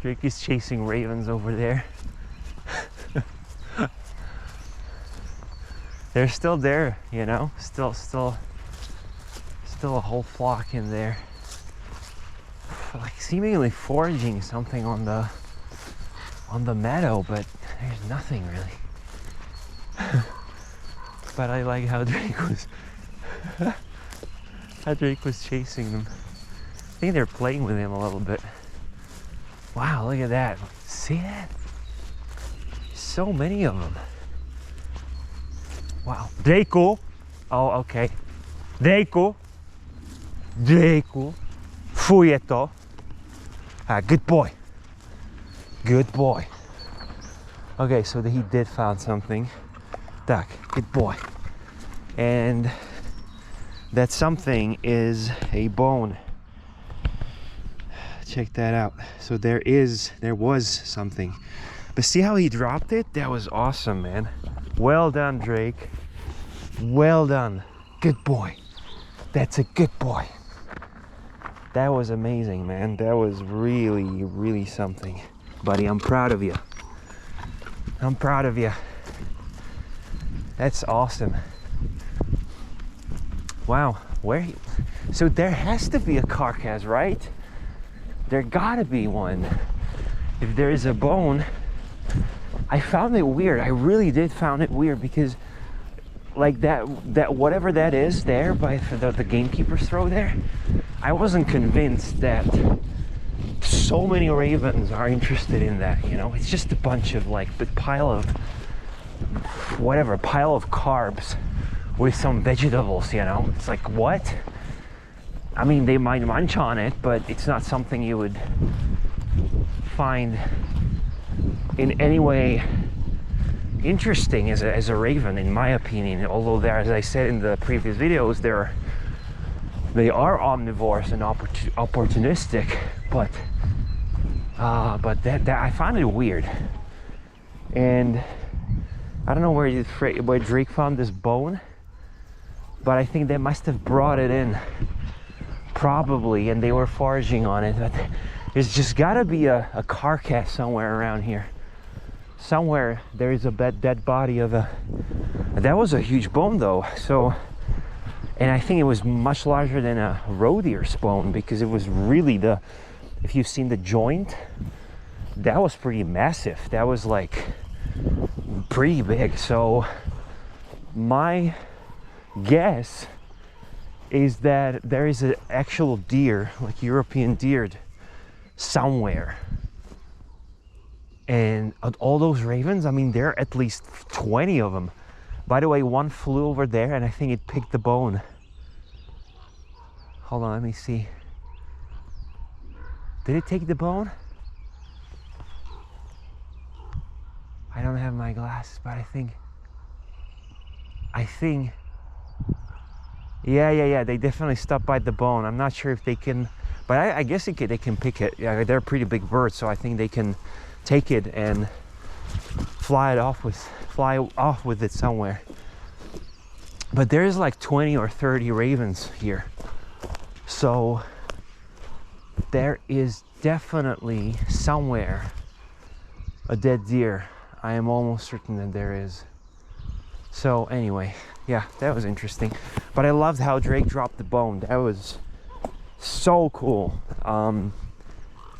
Drake is chasing ravens over there. They're still there, you know, still a whole flock in there, like seemingly foraging something on the meadow, but there's nothing really. But I like how Drake was chasing them. I think they're playing with him a little bit. Wow, look at that. See that? So many of them. Wow. Draco. Oh, okay. Draco. Fujeto. Ah, good boy. Good boy. Okay, so he did found something. Tak, good boy. And that something is a bone. Check that out. So there was something. But see how he dropped it? That was awesome, man. Well done, Drake. Well done. Good boy. That's a good boy. That was amazing, man. That was really, really something. Buddy, I'm proud of you. I'm proud of you. That's awesome. Wow. So there has to be a carcass, right? There gotta be one. If there is a bone, I found it weird. I really did found it weird because like that whatever that is there by the gamekeeper's throw there, I wasn't convinced that so many ravens are interested in that, you know? It's just a bunch of like a pile of carbs with some vegetables, you know? It's like, what? I mean, they might munch on it, but it's not something you would find in any way interesting as a raven, in my opinion. Although there, as I said in the previous videos, they are omnivores and opportunistic, but that I found it weird. And I don't know where Drake found this bone, but I think they must have brought it in, probably, and they were foraging on it. But there's just gotta be a carcass somewhere around here. Somewhere there is a dead body of that was a huge bone though. So, and I think it was much larger than a roe deer's bone, because it was really if you've seen the joint, that was pretty massive. That was like pretty big. So my guess is that there is an actual deer, like European deer, somewhere. And all those ravens, I mean, there are at least 20 of them. By the way, one flew over there and I think it picked the bone. Hold on, let me see. Did it take the bone? I don't have my glasses, but I think, yeah, they definitely stopped by the bone. I'm not sure if they can, but I guess they can pick it. Yeah, they're pretty big birds, so I think they can take it and fly off with it somewhere. But there's like 20 or 30 ravens here, so there is definitely somewhere a dead deer. I am almost certain that there is. So anyway, yeah, that was interesting. But I loved how Drake dropped the bone. That was so cool. On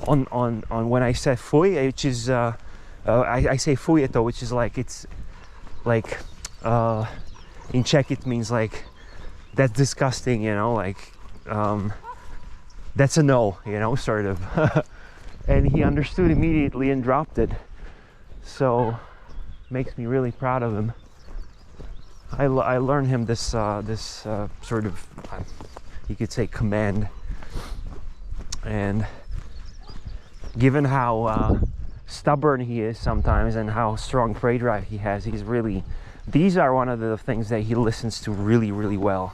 when I said fuy, which is I say fujeto, which is like, it's like in Czech it means like that's disgusting, you know, like that's a no, you know, sort of. And he understood immediately and dropped it. So makes me really proud of him. I learned him this sort of, you could say, command. And given how stubborn he is sometimes and how strong prey drive he has, these are one of the things that he listens to really, really well.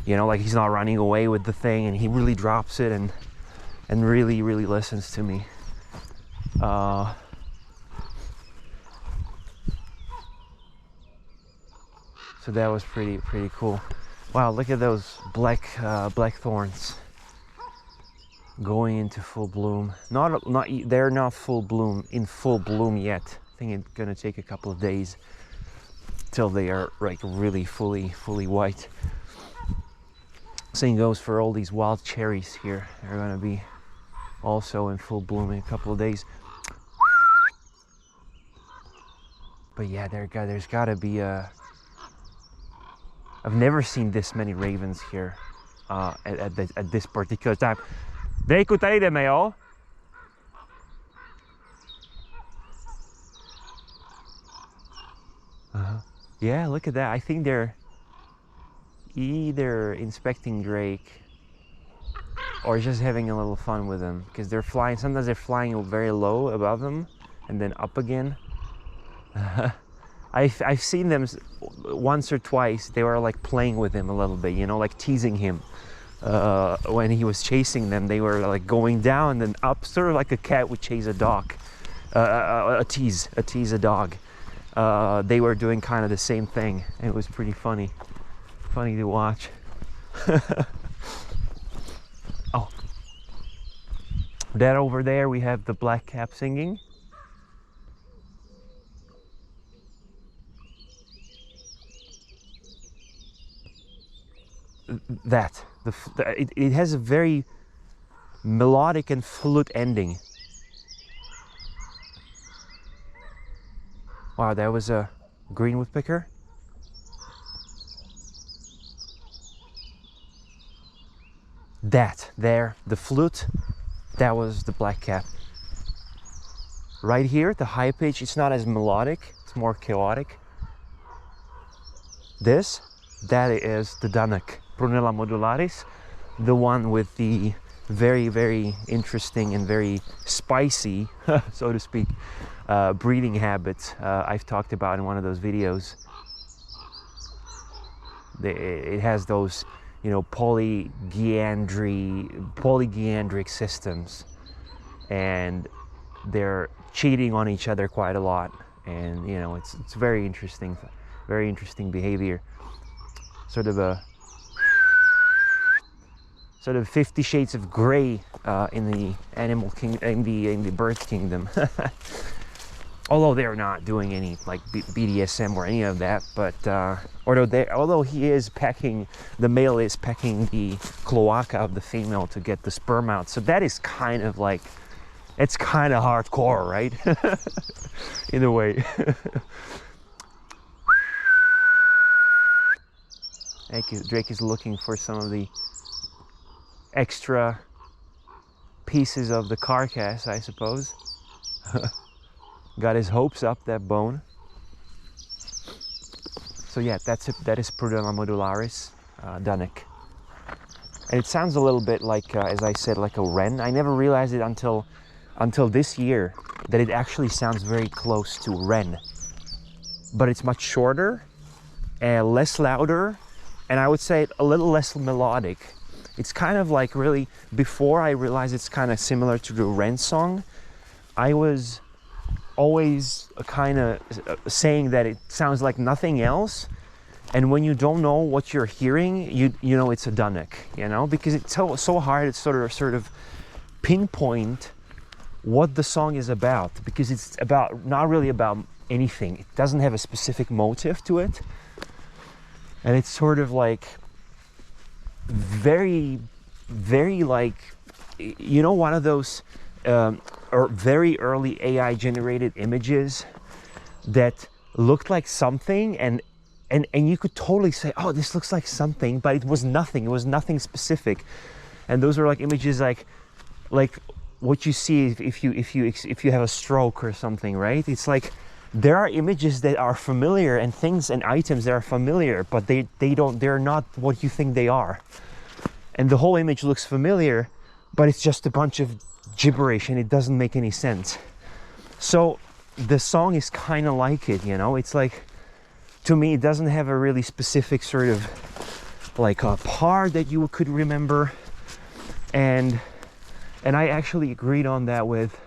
You know, like he's not running away with the thing, and he really drops it and really, really listens to me. So that was pretty cool. Wow, look at those black thorns. going into full bloom. They're not full bloom yet. I think it's gonna take a couple of days till they are like really fully white. Same goes for all these wild cherries here. They're gonna be also in full bloom in a couple of days. But yeah, there's gotta be a... I've never seen this many ravens here at this particular time. Veiku, tady jdeme, jo? Yeah, look at that. I think they're either inspecting Drake or just having a little fun with them, because they're flying. Sometimes they're flying very low above them and then up again. I've seen them once or twice. They were like playing with him a little bit, you know, like teasing him. When he was chasing them, they were like going down and then up, sort of like a cat would chase a dog, tease a dog. They were doing kind of the same thing. It was pretty funny to watch. Oh, that over there we have the blackcap singing. It has a very melodic and flute ending. Wow, that was a green woodpecker. That there, the flute, that was the blackcap. Right here, the high pitch, it's not as melodic, it's more chaotic. That is the dunnock, Prunella modularis, the one with the very, very interesting and very spicy, so to speak, breeding habits I've talked about in one of those videos. It has those, you know, polygyandric systems, and they're cheating on each other quite a lot, and you know, it's very interesting behavior. Sort of 50 shades of gray in the animal in the bird kingdom. Although they're not doing any like BDSM or any of that, but although the male is pecking the cloaca of the female to get the sperm out, so that is kind of like, it's kind of hardcore, right? In a way. Drake is looking for some of the extra pieces of the carcass, I suppose. Got his hopes up, that bone. So yeah, that is Prunella modularis, dunnock. And it sounds a little bit like, as I said, like a wren. I never realized it until this year that it actually sounds very close to wren. But it's much shorter, and less louder, and I would say a little less melodic. It's kind of like, really, before I realized it's kind of similar to the wren song, I was always kind of saying that it sounds like nothing else, and when you don't know what you're hearing, you know it's a dunnock, you know, because it's so hard to sort of pinpoint what the song is about, because it's not really about anything. It doesn't have a specific motive to it, and it's sort of like very, very like, you know, one of those or very early AI generated images that looked like something, and you could totally say, oh, this looks like something, but it was nothing specific. And those were like images like what you see if you have a stroke or something, right? It's like there are images that are familiar and things and items that are familiar, but they're not what you think they are. And the whole image looks familiar, but it's just a bunch of gibberish and it doesn't make any sense. So the song is kind of like it, you know. It's like, to me, it doesn't have a really specific sort of like a part that you could remember, and I actually agreed on that with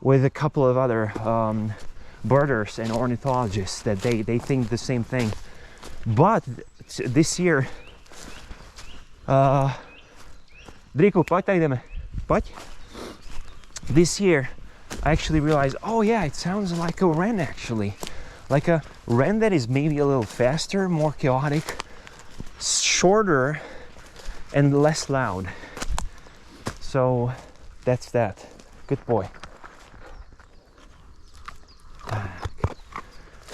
a couple of other birders and ornithologists, that they think the same thing. But this year Driku, poď, tak ideme. Poď. This year, I actually realized, oh yeah, it sounds like a wren actually. Like a wren that is maybe a little faster, more chaotic, shorter, and less loud. So that's that. Good boy.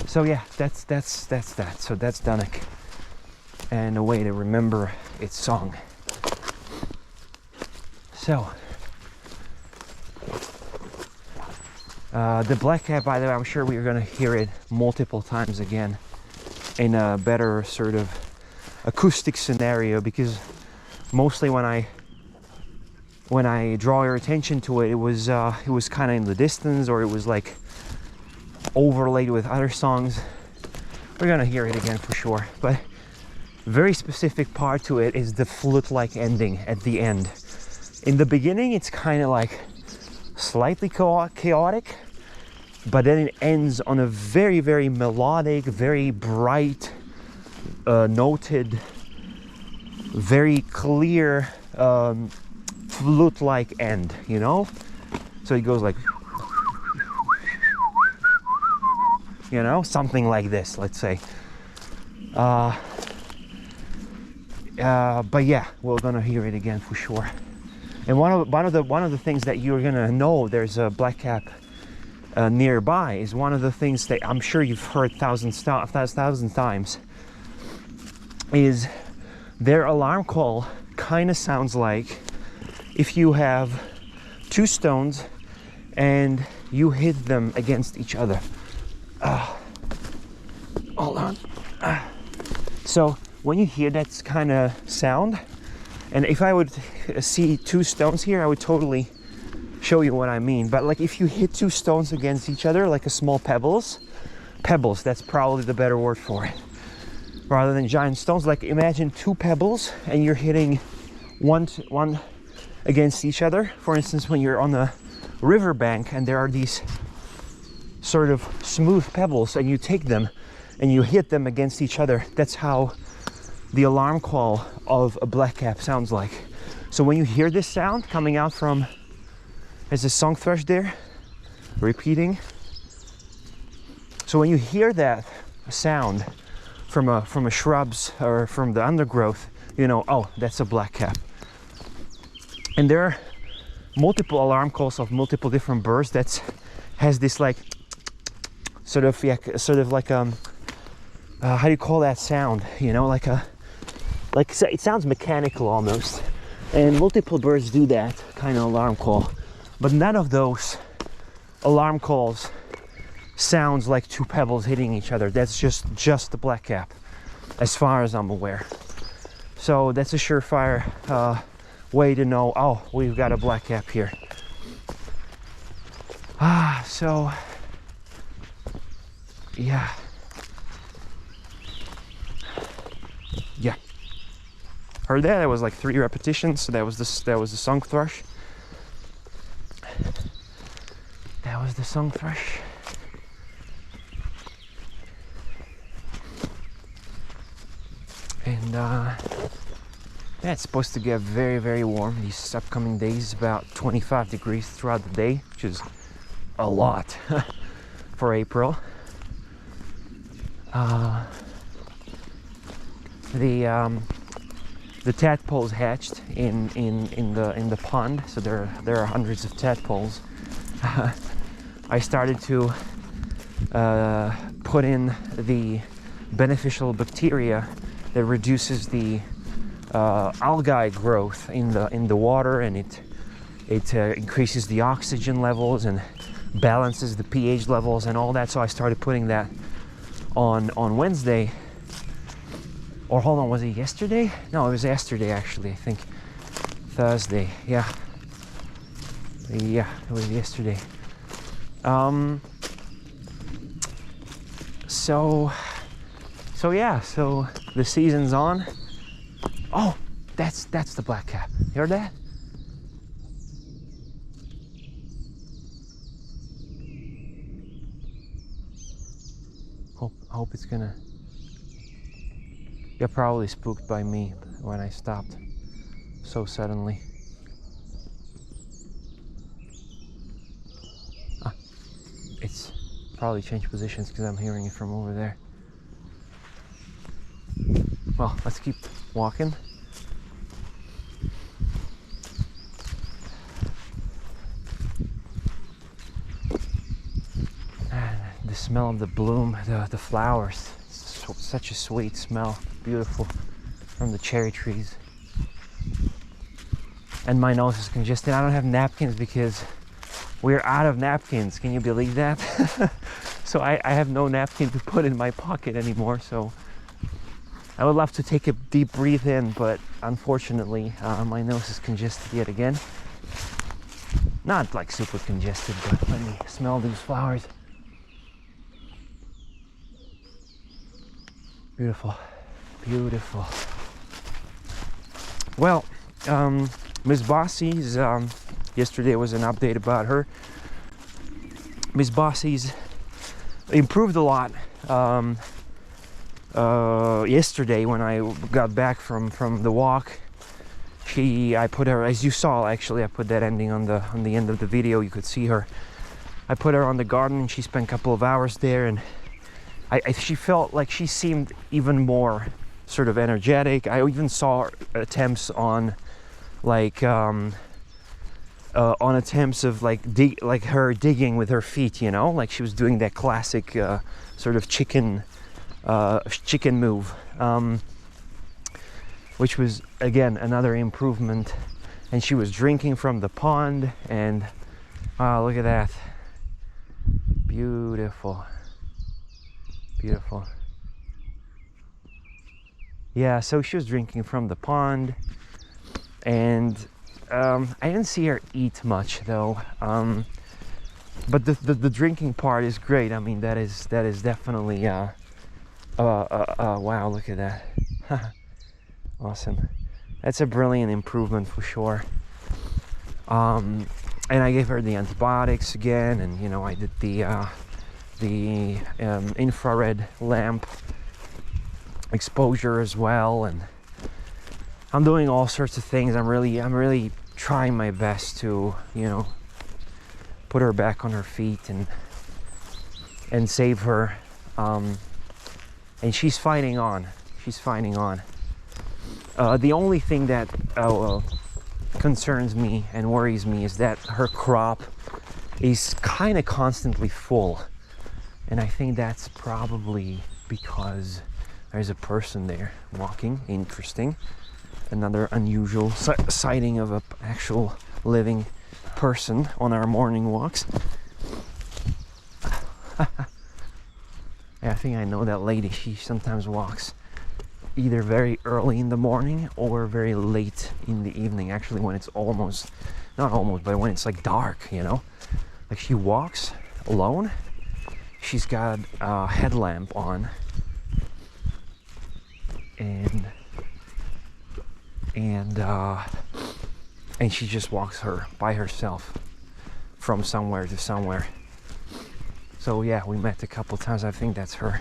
So yeah, that's that. So that's dunnock, and a way to remember its song. So the blackcap, by the way, I'm sure we're gonna hear it multiple times again in a better sort of acoustic scenario, because mostly when I draw your attention to it, it was kind of in the distance, or it was like overlaid with other songs. We're gonna hear it again for sure, but very specific part to it is the flute-like ending at the end. In the beginning, it's kind of like slightly chaotic, but then it ends on a very, very melodic, very bright, noted, very clear flute-like end, you know? So it goes like, you know, something like this, let's say. But yeah, we're gonna hear it again for sure. And one of the things that you're gonna know there's a blackcap nearby is one of the things that I'm sure you've heard thousand times, is their alarm call kind of sounds like if you have two stones and you hit them against each other. Hold on. So when you hear that kind of sound, and if I would see two stones here, I would totally show you what I mean. But like if you hit two stones against each other, like a small pebbles, that's probably the better word for it, rather than giant stones. Like imagine two pebbles and you're hitting one against each other. For instance, when you're on the riverbank and there are these sort of smooth pebbles and you take them and you hit them against each other, that's how the alarm call of a blackcap sounds like. So when you hear this sound coming out from, there's a song thrush there repeating. So when you hear that sound from a shrubs or from the undergrowth, you know, oh, that's a blackcap. And there are multiple alarm calls of multiple different birds that has this like sort of like how do you call that sound? You know, like it sounds mechanical almost. And multiple birds do that kind of alarm call, but none of those alarm calls sounds like two pebbles hitting each other. That's just the blackcap, as far as I'm aware. So that's a surefire way to know, oh, we've got a blackcap here. So yeah. Heard that? That was like 3 repetitions. So that was the song thrush. That was the song thrush. And yeah, it's supposed to get very, very warm these upcoming days. About 25 degrees throughout the day, which is a lot for April. The tadpoles hatched in the pond, so there are hundreds of tadpoles. I started to put in the beneficial bacteria that reduces the algae growth in the water, and it increases the oxygen levels and balances the pH levels and all that. So I started putting that on Wednesday. Or hold on, was it yesterday? No, it was yesterday actually, I think. Thursday, yeah. Yeah, it was yesterday. So yeah, so the season's on. Oh, that's the blackcap. You heard that? Hope it's gonna. You're probably spooked by me when I stopped so suddenly. it's probably changed positions because I'm hearing it from over there. Well, let's keep walking. And the smell of the bloom, the flowers, such a sweet smell, beautiful, from the cherry trees. And my nose is congested. I don't have napkins because we're out of napkins. Can you believe that? So I have no napkin to put in my pocket anymore. So I would love to take a deep breath in, but unfortunately my nose is congested yet again. Not like super congested, but let me smell these flowers. Beautiful, beautiful. Well, Miss Bossy's, yesterday was an update about her. Miss Bossy's improved a lot. Yesterday when I got back from the walk, I put her, as you saw, actually I put that ending on the end of the video, you could see her. I put her on the garden and she spent a couple of hours there, and she felt like she seemed even more sort of energetic. I even saw attempts on like attempts of like her digging with her feet, you know, like she was doing that classic sort of chicken move, which was again another improvement. And she was drinking from the pond, and wow, look at that, beautiful, beautiful. Yeah, so she was drinking from the pond, and I didn't see her eat much though, but the drinking part is great. I mean, that is definitely wow, look at that. Awesome. That's a brilliant improvement for sure. And I gave her the antibiotics again, and you know, I did the infrared lamp exposure as well, and I'm doing all sorts of things. I'm really trying my best to, you know, put her back on her feet and save her. And she's fighting on. She's fighting on. The only thing that concerns me and worries me is that her crop is kind of constantly full, and I think that's probably because there's a person there walking. Interesting. Another unusual sighting of an actual living person on our morning walks. Yeah, I think I know that lady. She sometimes walks either very early in the morning or very late in the evening, actually, when it's almost, not almost, but when it's like dark, you know. Like she walks alone. She's got a headlamp on, and she just walks her by herself from somewhere to somewhere. So yeah, we met a couple times. I think that's her.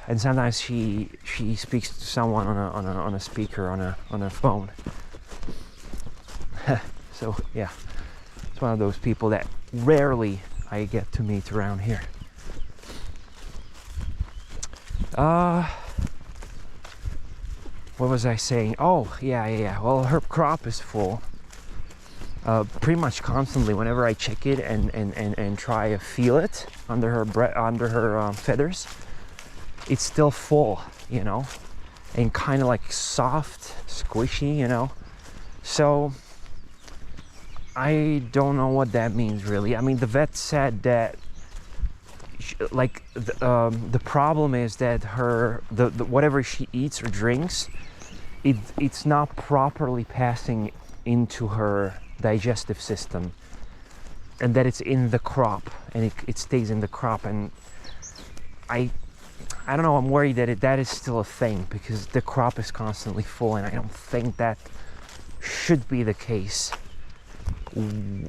And sometimes she speaks to someone on a speaker on a phone. So yeah, it's one of those people that rarely I get to meet around here. What was I saying? Oh, yeah. Well, her crop is full. Pretty much constantly, whenever I check it and try to feel it under her feathers, it's still full, you know, and kind of like soft, squishy, you know. So I don't know what that means really. I mean, the vet said that the problem is that the whatever she eats or drinks, it's not properly passing into her digestive system, and that it's in the crop, and it stays in the crop. And I don't know, I'm worried that that is still a thing, because the crop is constantly full, and I don't think that should be the case.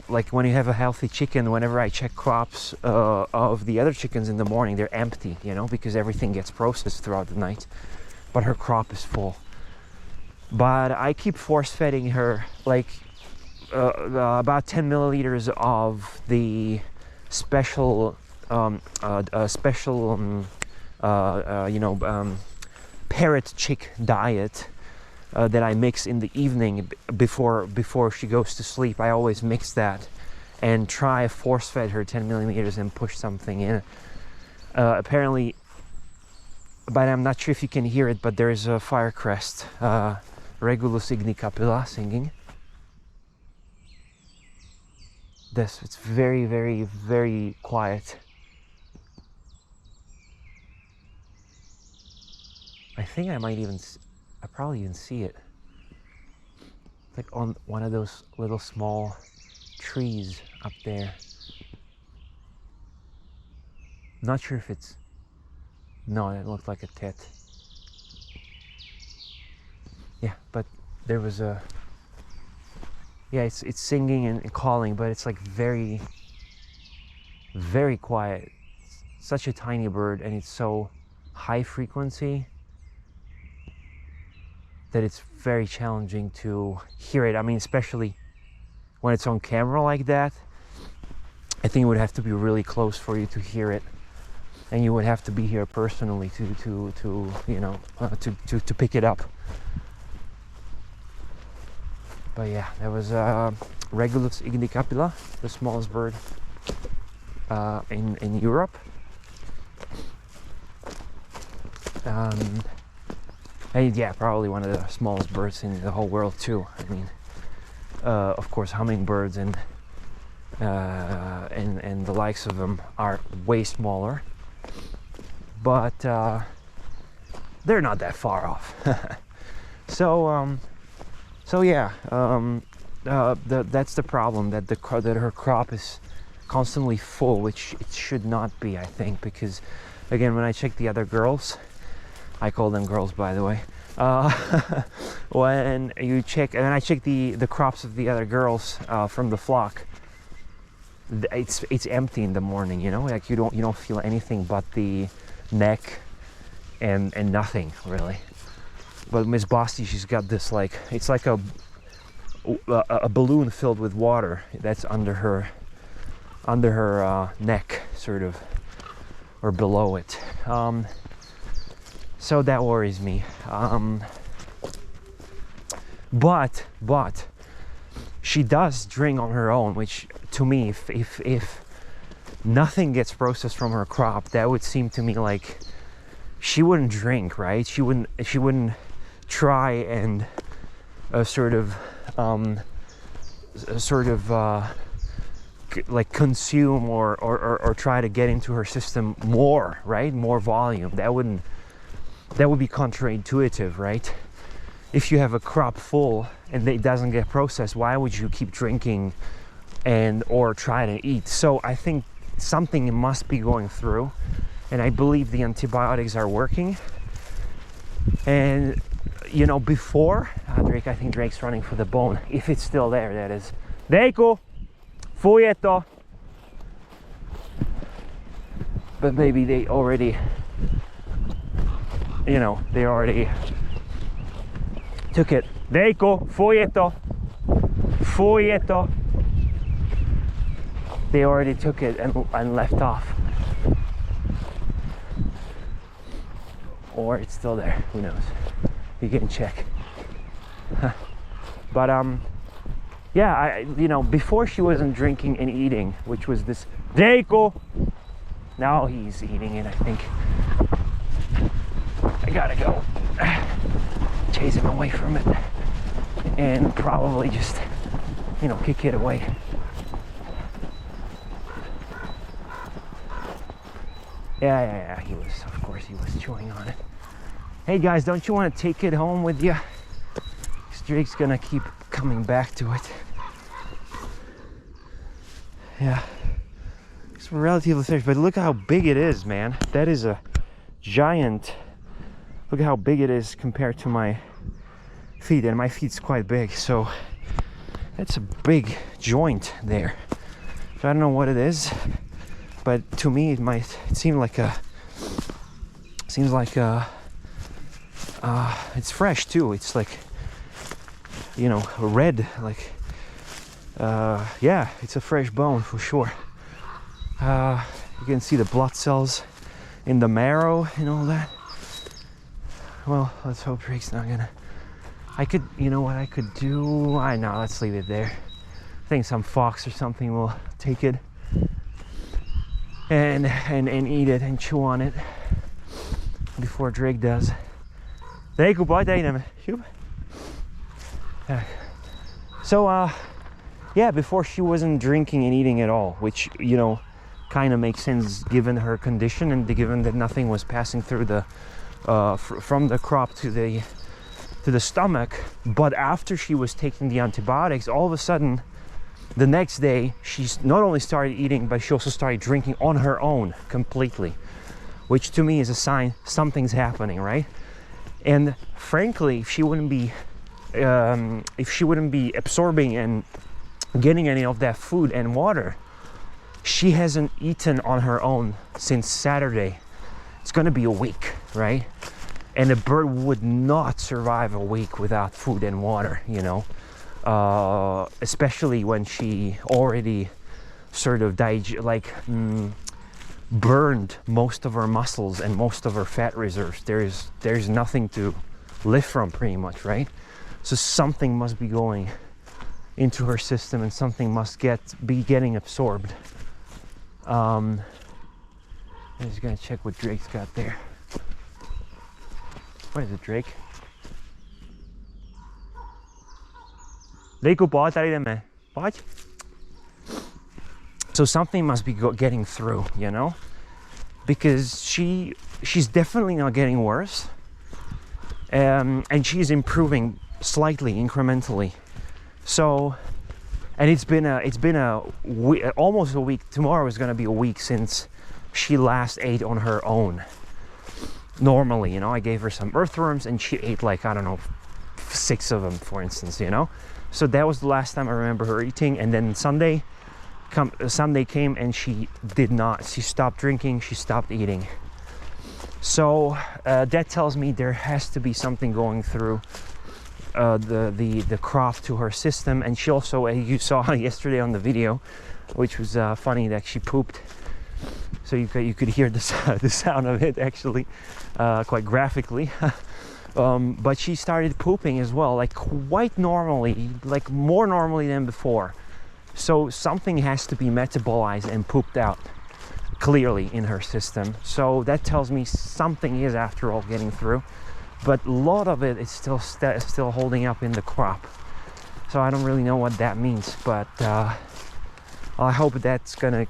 Like when you have a healthy chicken, whenever I check crops of the other chickens in the morning, they're empty, you know, because everything gets processed throughout the night, but her crop is full. But I keep force feeding her like about 10 milliliters of the special parrot chick diet that I mix in the evening before she goes to sleep. I always mix that and try force fed her 10 milliliters and push something in. Apparently, but I'm not sure if you can hear it, but there's a firecrest, Regulus ignicapilla, singing. It's very, very, very quiet. I think I probably even see it. Like on one of those little small trees up there. Not sure if it's, no, it looked like a tit. Yeah, but there was a, yeah, it's singing and calling, but it's like very, very quiet. It's such a tiny bird, and it's so high frequency that it's very challenging to hear it. I mean, especially when it's on camera like that, I think it would have to be really close for you to hear it, and you would have to be here personally to pick it up. But yeah, there was Regulus ignicapilla, the smallest bird in Europe. And yeah, probably one of the smallest birds in the whole world too. I mean, of course, hummingbirds and the likes of them are way smaller, but they're not that far off. So yeah, that's the problem, that that her crop is constantly full, which it should not be, I think, because again, when I check the other girls, I call them girls, by the way. When you check, and I check the crops of the other girls from the flock, it's empty in the morning. You know, like you don't feel anything but the neck and nothing really. But Miss Bossy, she's got this, like, it's like a balloon filled with water that's under her neck, sort of, or below it. So that worries me. But she does drink on her own, which to me, if nothing gets processed from her crop, that would seem to me like she wouldn't drink, right? She wouldn't try and like consume or try to get into her system more, right? More volume. That would be counterintuitive, right? If you have a crop full and it doesn't get processed, why would you keep drinking or try to eat? So I think something must be going through, and I believe the antibiotics are working. And you know, before Drake, I think Drake's running for the bone, if it's still there, that is. Deiko, fujeto. But maybe they already, you know, they already took it. Deiko, fujeto, fujeto. They already took it and left off. Or it's still there, who knows? You can check. But yeah, you know, before she wasn't drinking and eating, which was this Deiko. Now he's eating it, I think. I gotta go chase him away from it and probably just, you know, kick it away. Yeah, he was, of course, he was chewing on it. Hey guys, don't you want to take it home with you? Drake's gonna keep coming back to it. Yeah, it's relatively fresh, but look how big it is, man. That is a giant. Look at how big it is compared to my feet, and my feet's quite big, so that's a big joint there. So I don't know what it is, but to me it seems like it's fresh too. It's like, you know, red, like Yeah, it's a fresh bone for sure. You can see the blood cells in the marrow and all that. Well, let's hope Drake's not gonna. You know what I could do? I know, let's leave it there. I think some fox or something will take it and eat it and chew on it before Drake does. Drake, goodbye, Dana. So, yeah, before she wasn't drinking and eating at all, which, you know, kind of makes sense given her condition and given that nothing was passing through the from the crop to the stomach. But after she was taking the antibiotics, all of a sudden the next day she's not only started eating, but she also started drinking on her own completely, which to me is a sign something's happening, right? And frankly, if she wouldn't be absorbing and getting any of that food and water, she hasn't eaten on her own since Saturday. It's gonna be a week, right? And a bird would not survive a week without food and water, you know, especially when she already sort of burned most of her muscles and most of her fat reserves. There's nothing to live from pretty much, right? So something must be going into her system and something must be getting absorbed. I'm just gonna check what Drake's got there. What is it, Drake? So something must be getting through, you know, because she's definitely not getting worse, and she's improving slightly, incrementally. So, and it's been almost a week. Tomorrow is going to be a week since she last ate on her own. Normally, you know, I gave her some earthworms and she ate like, I don't know, 6 of them, for instance, you know. So that was the last time I remember her eating. And then Sunday came and she did not. She stopped drinking, she stopped eating. So that tells me there has to be something going through the crop to her system. And she also, you saw yesterday on the video, which was funny, that she pooped. So you could hear the sound of it actually, quite graphically. But she started pooping as well, like quite normally, like more normally than before. So something has to be metabolized and pooped out clearly in her system. So that tells me something is after all getting through, but a lot of it is still holding up in the crop. So I don't really know what that means, but I hope it's gonna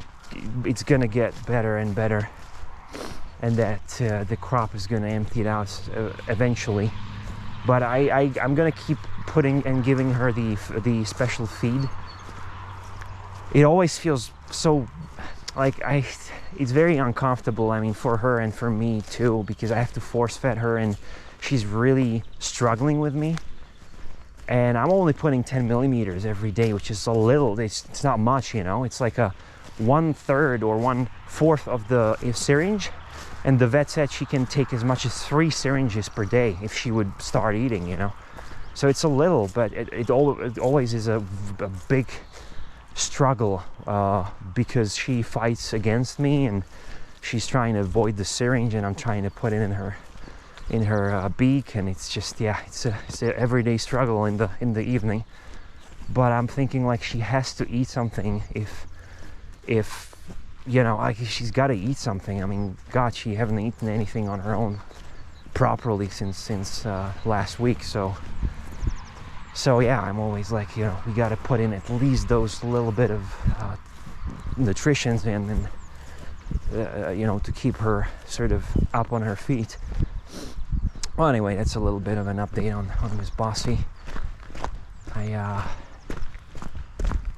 get better and better, and that the crop is gonna empty it out eventually. But I'm gonna keep putting and giving her the special feed. It always feels so like it's very uncomfortable, I mean, for her and for me too, because I have to force feed her and she's really struggling with me. And I'm only putting 10 millimeters every day, which is a little, it's not much, you know. It's like a 1/3 or 1/4 of the syringe, and the vet said she can take as much as 3 syringes per day if she would start eating, you know. So it's a little, but it always is a big struggle, because she fights against me and she's trying to avoid the syringe and I'm trying to put it in her beak, and it's just, yeah, it's an everyday struggle in the evening. But I'm thinking like she has to eat something if you know, like she's got to eat something. I mean, God, she hasn't eaten anything on her own properly since last week. So yeah, I'm always like, you know, we got to put in at least those little bit of nutritions and you know, to keep her sort of up on her feet. Well, anyway, that's a little bit of an update on Miss Bossy. I'm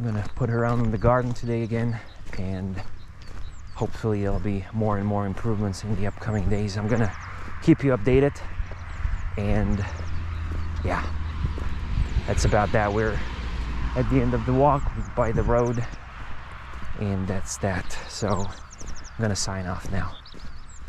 gonna put her out in the garden today again, and hopefully there'll be more and more improvements in the upcoming days. I'm gonna keep you updated, and yeah, that's about that. We're at the end of the walk by the road, and that's that. So I'm gonna sign off now.